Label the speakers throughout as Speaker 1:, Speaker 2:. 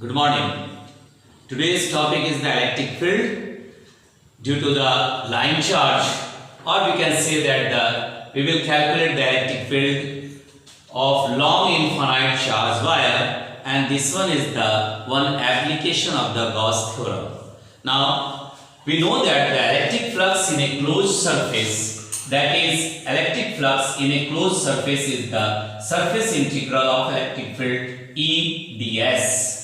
Speaker 1: Good morning. Today's topic is the electric field. Due to the line charge, or we can say that we will calculate the electric field of long infinite charge wire, and this one is the one application of the Gauss theorem. Now we know that the electric flux in a closed surface, that is electric flux in a closed surface, is the surface integral of electric field E ds.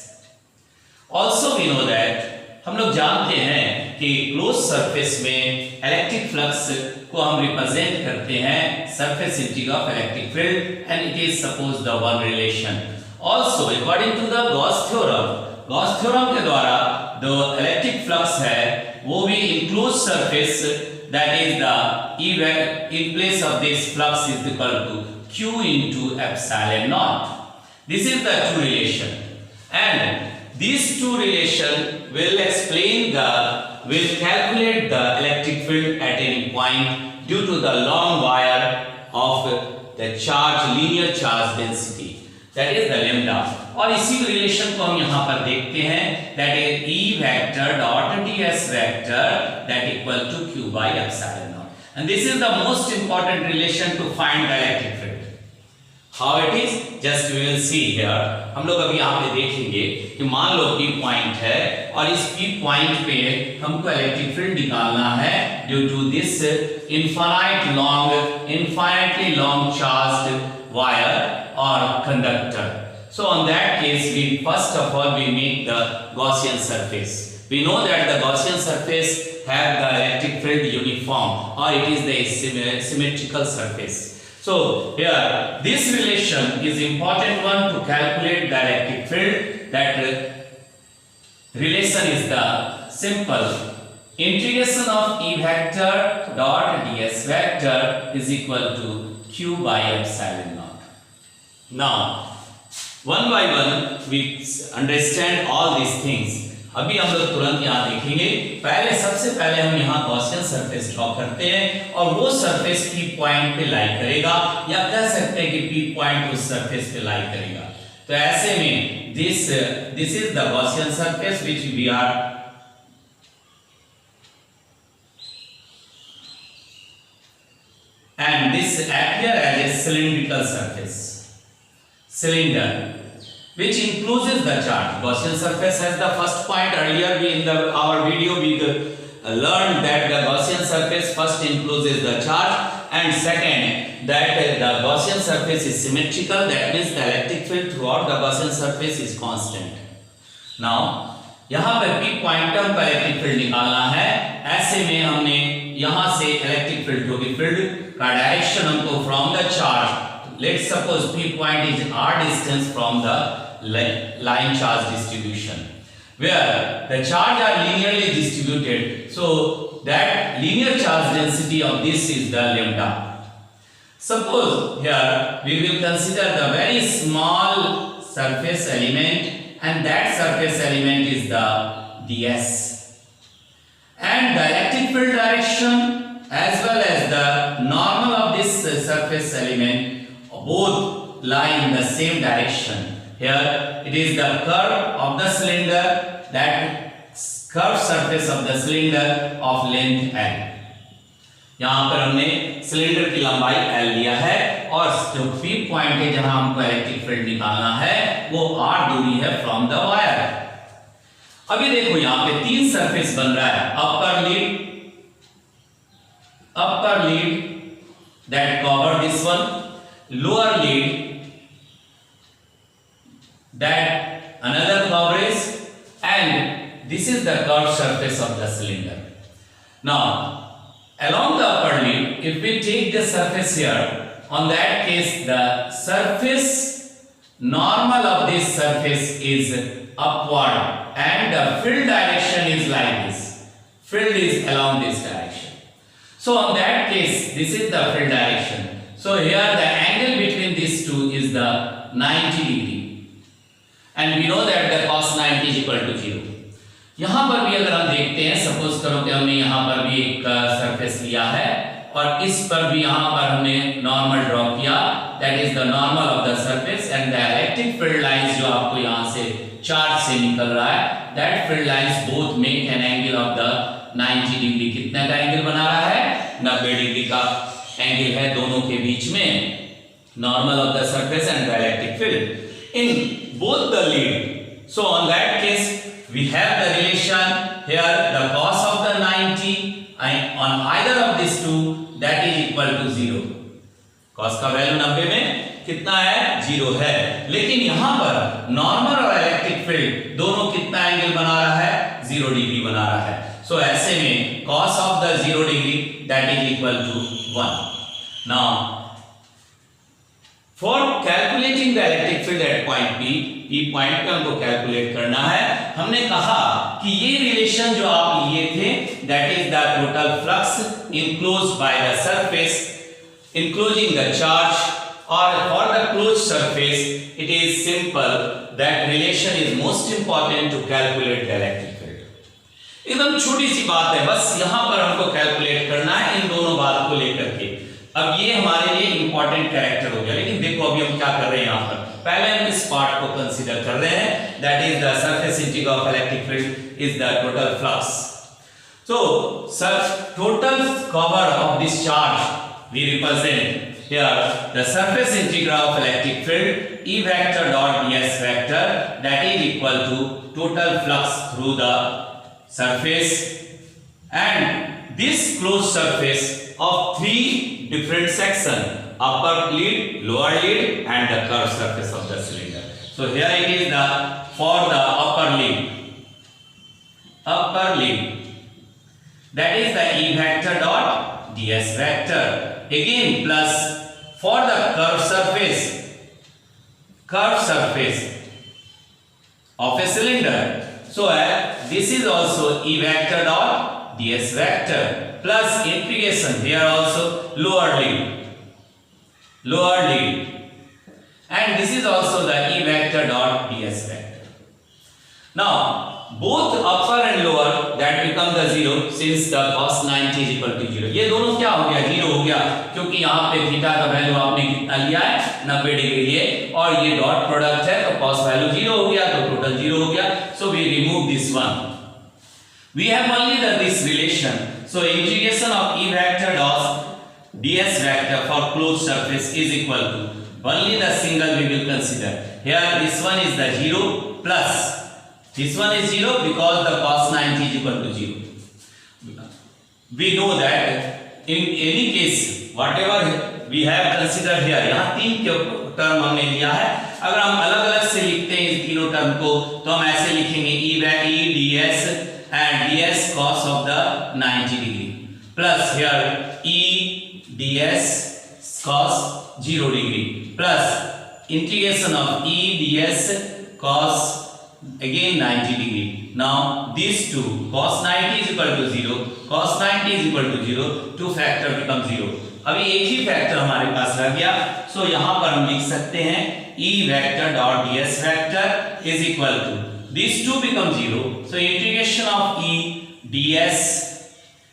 Speaker 1: Also we know that हम लोग जानते हैं कि close surface में electric flux को हम represent करते हैं surface integral of electric field, and it is suppose the one relation. Also according to the Gauss theorem के द्वारा जो इलेक्ट्रिक फ्लक्स है वो भी in close surface, that is the E in place of this flux is equal to Q into epsilon naught. This is the two relation, and these two relation will calculate the electric field at any point due to the long wire of the linear charge density, that is the lambda. और इसी relation को हम यहाँ पर देखते हैं, that is E vector dot ds vector that equal to Q by epsilon naught, and this is the most important relation to find the electric field. How it is, just we will see here. हम लोग अभी यहाँ पे देखेंगे कि मान लो P point है और इस P पॉइंट पे हमको इलेक्ट्रिक फील्ड निकालना है due to this infinitely long charged wire or conductor. So on that case, we first of all we make the Gaussian surface. We know that the Gaussian surface have the electric field uniform, or it is the symmetrical surface. So here this relation is important one to calculate the electric field. That relation is the simple integration of E vector dot ds vector is equal to Q by epsilon naught. Now one by one we understand all these things. अभी हम लोग तुरंत यहाँ देखेंगे. सबसे पहले हम यहाँ गॉसियन सरफेस ड्रॉ करते हैं, और वो सरफेस P पॉइंट पे लाई करेगा, या कह सकते हैं कि P पॉइंट उस सरफेस पे लाई करेगा. तो ऐसे में this is the Gaussian surface which we are and this appear as a cylindrical surface, cylinder, which encloses the charge. Gaussian surface has the first point. Earlier we in our video we learned that the Gaussian surface first encloses the charge, and second that the Gaussian surface is symmetrical, that means the electric field throughout the Gaussian surface is constant. Now यहाँ पे P point पर electric field निकालना है. ऐसे में हमने यहाँ से इलेक्ट्रिक फील्ड जो कि फील्ड का डायरेक्शन हमको from the charge, let's suppose P point is r distance from the line charge distribution, where the charge are linearly distributed, so that linear charge density of this is the lambda. Suppose here we will consider the very small surface element, and that surface element is the ds, and the electric field direction as well as the normal of this surface element both lie in the same direction. Here it is the curve of the cylinder, that curved surface of the cylinder of length L. यहाँ पर हमने cylinder की लंबाई L लिया है, और जो P point है जहां हमको इलेक्ट्रिक फील्ड निकालना है वो r दूरी है फ्रॉम द वायर. अभी देखो यहाँ पे तीन सरफेस बन रहा है. upper lead that cover this one, lower lead that another coverage, and this is the curved surface of the cylinder. Now along the upper lead, if we take the surface here, on that case the surface normal of this surface is upward, and the field direction is like this. Field is along this direction. So on that case this is the field direction. So here the angle between these two is the 90 degree, and we know that the cos 90 is equal to 0. यहाँ पर भी अगर हम देखते हैं, suppose करो कि हमने यहाँ पर भी एक सरफेस लिया है, और इस पर भी यहाँ पर हमने नॉर्मल ड्रॉ किया, that is the normal of the surface, and the electric field lines जो आपको यहाँ से चार्ज से निकल रहा है, that field lines both make an angle of the 90 degree. कितना का एंगल बना रहा है? 90 डिग्री का एंगल है दोनों के बीच में, normal of the surface and the electric field in both the lead. So on that case we have the relation here, the cos of the 90 and on either of these two that is equal to 0. cos का value 90 में कितना है? 0 है। लेकिन यहां पर normal और electric field दोनों कितना एंगल बना रहा है? 0 डिग्री बना रहा है। सो ऐसे में cos of the 0 degree that is equal to 1. Now for calculating the electric field at point P point पे हमको कैलकुलेट करना है। हमने कहा कि ये रिलेशन जो आप लिए थे that is the total flux enclosed by the surface enclosing the charge, or for the closed surface it is simple, that relation is most important to calculate the electric field. एकदम छोटी सी बात है, बस यहां पर हमको कैलकुलेट करना है इन दोनों बात को लेकर के। अब ये हमारे लिए इंपॉर्टेंट कैरेक्टर हो गया, लेकिन देखो अभी हम क्या कर रहे हैं यहाँ पर। पहले हम इस पार्ट को कंसीडर कर रहे हैं, that is the surface integral of electric field is the total flux. So total cover of this charge we represent here the surface integral of electric field E vector dot ds vector that is equal to total flux through the surface, and this closed surface of three different sections: upper lid, lower lid and the curved surface of the cylinder. So here it is the for the upper lid that is the E vector dot ds vector, again plus for the curved surface of a cylinder. So this is also E vector dot ds vector plus integration here also lower lid, and this is also the E vector dot ds vector. Now both upper and lower that become the 0 since the cos 90 is equal to 0. ये दोनों क्या हो गया? 0 हो गया, क्योंकि यहाँ पे थीटा का वैल्यू आपने कितना लिया है? 90 डिग्री लिए, और ये डॉट प्रोडक्ट है तो cos वैल्यू 0 हो गया, तो टोटल 0 हो गया। So we remove this one. We have only this relation. So integration of E vector dot ds vector for closed surface is equal to only the single we will consider. Here this one is the 0 plus this one is 0 because the cos 90 is equal to 0. We know that in any case whatever we have considered here, यहाँ तीन term हमने लिया है। अगर हम अलग अलग से लिखते हैं इस तीनों टर्म को तो हम ऐसे लिखेंगे E ds and ds cos of the 90 degree plus here E ds cos 0 degree plus integration of E ds cos again 90 degree. Now these two, cos 90 is equal to 0, cos 90 is equal to 0, two factor become 0. अभी एक ही factor हमारे पास रह गया, सो यहाँ पर हम लिख सकते हैं E vector dot ds vector is equal to these two become 0, so integration of E ds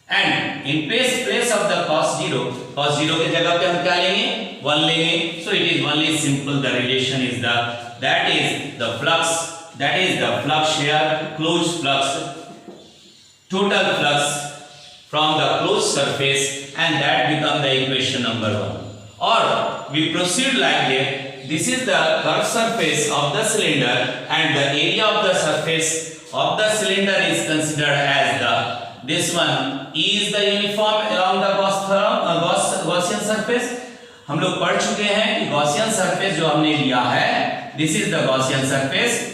Speaker 1: and in place of the cos 0 के जगह पे हम क्या लेंगे? 1 लेंगे, so it is only simple, the relation is that is the flux here, closed flux, total flux from the closed surface, and that become the equation number 1. Or we proceed like that, this is the curved surface of the cylinder and the area of the surface of the cylinder is considered as this one is the uniform along the Gaussian surface. हम लोग पढ़ चुके हैं कि Gaussian surface जो हमने लिया है, this is the Gaussian surface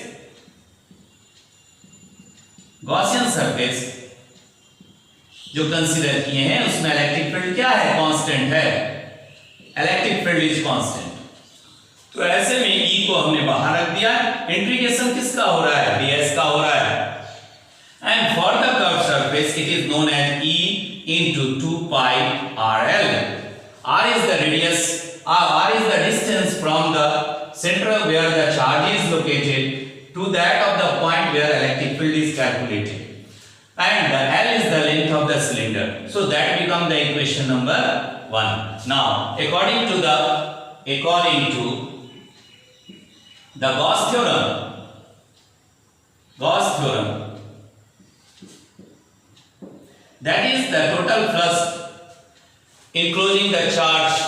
Speaker 1: जो कंसीडर किए हैं उसमें इलेक्ट्रिक फील्ड क्या है? कांस्टेंट है, इलेक्ट्रिक फील्ड इज कांस्टेंट। तो ऐसे में E को हमने बाहर रख दिया, इंटीग्रेशन किसका हो रहा है? ds का हो रहा है, and for the curve surface it is known as E into 2 pi RL. R is the radius, R is the distance from the center where the charge is located to that of the point where electric field is calculated, and the L is the length of the cylinder. So that become the equation number 1. Now according to the Gauss theorem, Gauss theorem, that is the total flux enclosing the charge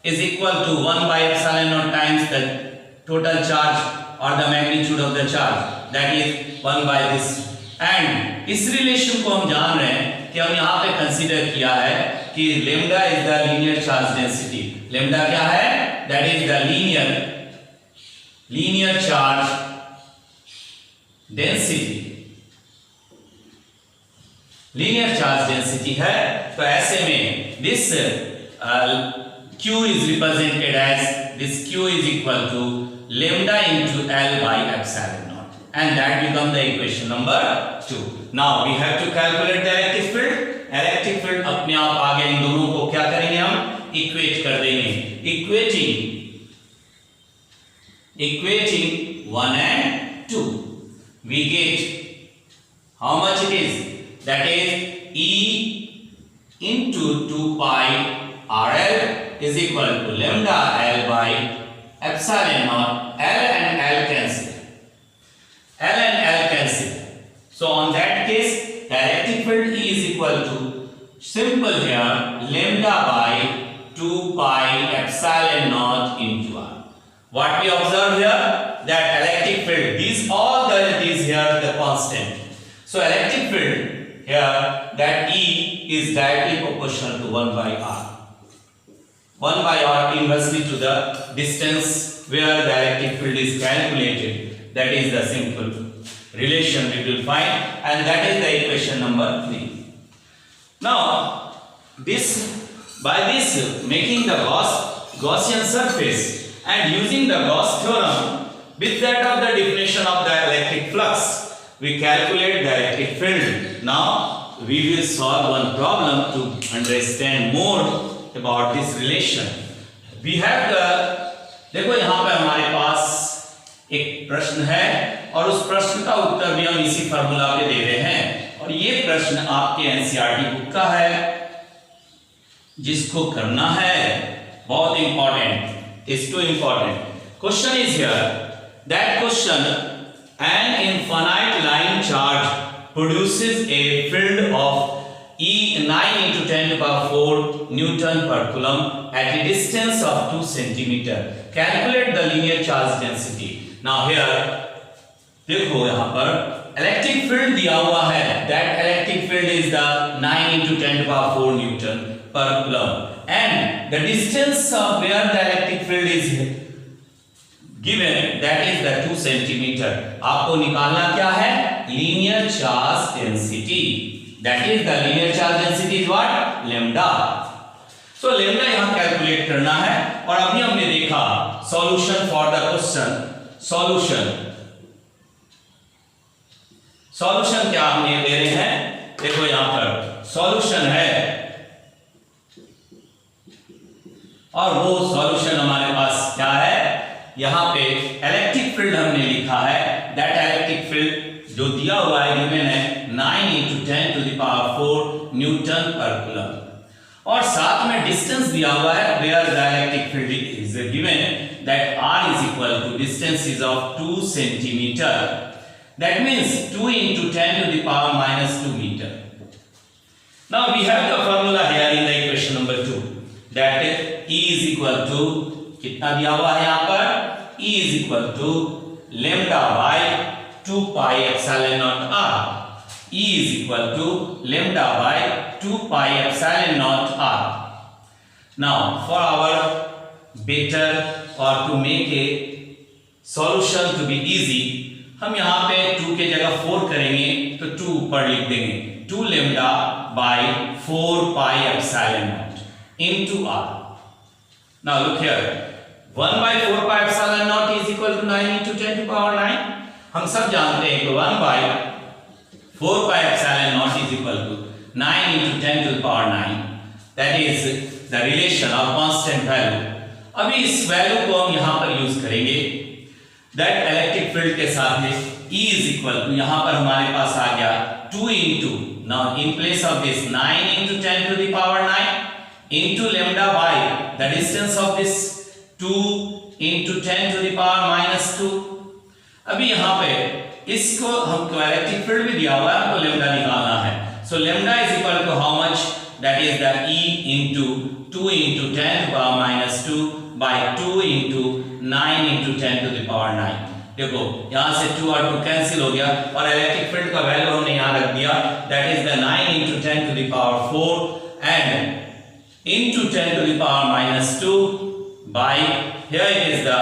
Speaker 1: is equal to 1 by epsilon naught times the total charge or the magnitude of the charge, that is 1 by this. And इस relation को हम जान रहे हैं कि हम यहाँ पे कंसीडर किया है कि lambda is the linear charge density. Lambda क्या है? That is the linear charge density. Linear charge density है. तो ऐसे में this Q is represented as this Q is equal to lambda into L by epsilon naught, and that become the equation number 2. Now we have to calculate the electric field. Electric field अपने आप आगे इन दोनों को क्या करेंगे? हम equate कर देंगे. Equating 1 and 2, we get how much it is? That is E into 2 pi RL is equal to lambda L by epsilon naught. L and L cancel. So on that case, the electric field E is equal to, simple here, lambda by 2 pi epsilon naught into R. What we observe here? That electric field, these here the constant. So electric field here, that E is directly proportional to 1 by R. 1 by R inversely to the distance where the electric field is calculated. That is the simple relation we will find, and that is the equation number 3. Now by this making the Gaussian surface and using the Gauss theorem with that of the definition of the electric flux, we calculate the electric field. Now we will solve one problem to understand more about this relation. We have the, देखो यहाँ पे हमारे पास एक प्रश्न है और उस प्रश्न का उत्तर भी हम इसी फार्मूला पे दे रहे हैं, और ये प्रश्न आपके एनसीईआरटी बुक का है, जिसको करना है बहुत important. It's two important. Question is here. That question, an infinite line charge produces a field of E 9 into 10 to the power 4 Newton per Coulomb at a distance of 2 centimeter. Calculate the linear charge density. Now here, देखो यहाँ पर electric field दिया हुआ है. That electric field is the 9 into 10 to the power 4 Newton per Coulomb, and the distance of where the electric field is given, that is the 2 centimeter. आपको निकालना क्या है? Linear charge density. That is the linear charge density is what? Lambda. So lambda यहाँ calculate करना है, और अभी हमने देखा solution for the question. Solution क्या हमने ले रहे हैं? देखो यहाँ पर solution है, और वो solution हमारे पास क्या है? यहाँ पे इलेक्ट्रिक फील्ड हमने लिखा है. दैट इलेक्ट्रिक फील्ड जो दिया हुआ है गिवन है 9 into 10 to the power 4 newton पर कूलम, और साथ में डिस्टेंस दिया हुआ है where the electric field is given, that r is equal to distance is of 2 centimeter. That means 2 into 10 to the power minus 2 meter. Now we have the formula here in the equation number 2, that E is equal to, कितना दिया हुआ है यहाँ पर? E is equal to lambda by 2 pi epsilon naught r. E is equal to lambda by 2 pi epsilon naught r. Now for our better or to make a solution to be easy, हम यहाँ पे 2 के जगह 4 करेंगे तो 2 ऊपर लिख देंगे. 2 lambda by 4 pi epsilon naught into r. Now look here, 1 by 4 pi epsilon naught is equal to 9 into 10 to the power 9. हम सब जानते हैं कि 1 by 4 pi epsilon naught is equal to 9 into 10 to the power 9. That is the relation of constant value. अभी इस value को हम यहाँ पर यूज करेंगे. That electric field के साथ में E is equal to, यहाँ पर हमारे पास आ गया 2 into, now in place of this 9 into 10 to the power 9 into lambda by the distance of this 2 into 10 to the power minus 2. अभी यहाँ पे इसको हमको इलेक्ट्रिक फील्ड भी दिया हुआ है, हमको लेमडा निकालना है। So lambda is equal to how much, that is the E into 2 into 10 to the power minus 2 by 2 into 9 into 10 to the power 9। देखो यहाँ से 2 और 2 कैंसिल हो गया और इलेक्ट्रिक फील्ड का वैल्यू हमने यहाँ रख दिया, that is the 9 into 10 to the power 4 and into 10 to the power minus 2 by, here it is the,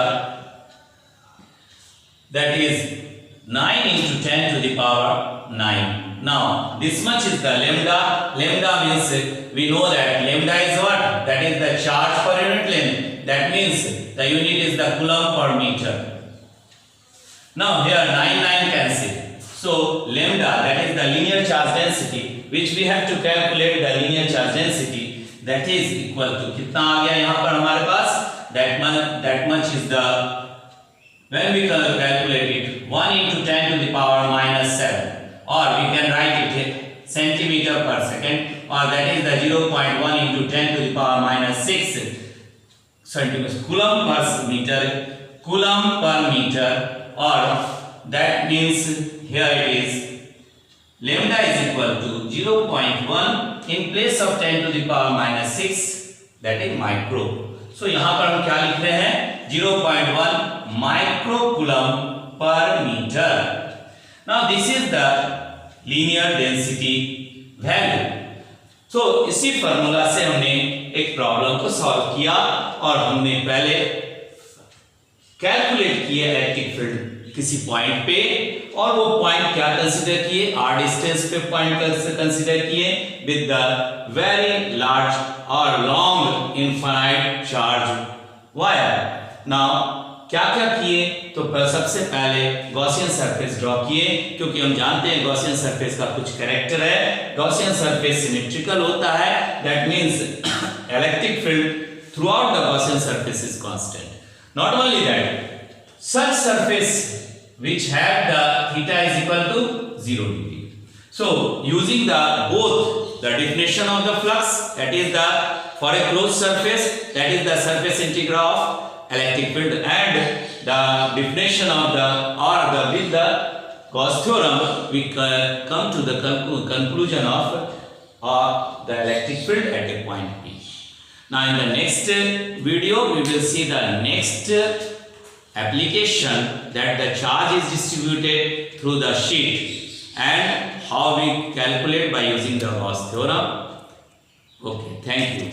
Speaker 1: that is 9 into 10 to the power 9. Now this much is the lambda. Lambda means we know that lambda is what? That is the charge per unit length. That means the unit is the coulomb per meter. Now here 9 cancel. So lambda, that is the linear charge density, which we have to calculate the linear charge density, that is equal to कितना आ गया यहाँ पर हमारे पास, that much is the, when we calculate it, 1 into 10 to the power minus 7, or we can write it centimeter per second, or that is the 0.1 into 10 to the power minus 6 centimeters, coulomb per meter, or that means here it is lambda is equal to 0.1 in place of 10 to the power minus 6, that is micro. So यहाँ पर हम क्या लिख रहे हैं, 0.1 micro coulomb पर metre. Now this is the linear density value. So इसी formula से हमने एक प्रॉब्लम को सॉल्व किया और हमने पहले कैलकुलेट किया इलेक्ट्रिक फील्ड किसी पॉइंट पे, और वो पॉइंट क्या कंसीडर किए, r डिस्टेंस पे पॉइंट कंसीडर किए विद द वेरी लार्ज और long infinite charge wire. Now क्या क्या किए, तो सबसे पहले गॉसियन सरफेस ड्रॉ किए, क्योंकि हम जानते हैं गॉसियन सरफेस का कुछ कैरेक्टर है, गॉसियन सरफेस सिमेट्रिकल होता है, that means electric field through out the Gaussian surface is constant. Not only that, such surface which have the theta is equal to 0 degree. So using the both the definition of the flux, that is the, for a closed surface, that is the surface integral of electric field, and the definition of the, or the with the Gauss theorem, we come to the conclusion of the electric field at a point P. Now in the next video we will see the next application, that the charge is distributed through the sheet and how we calculate by using the Gauss theorem. Okay, thank you.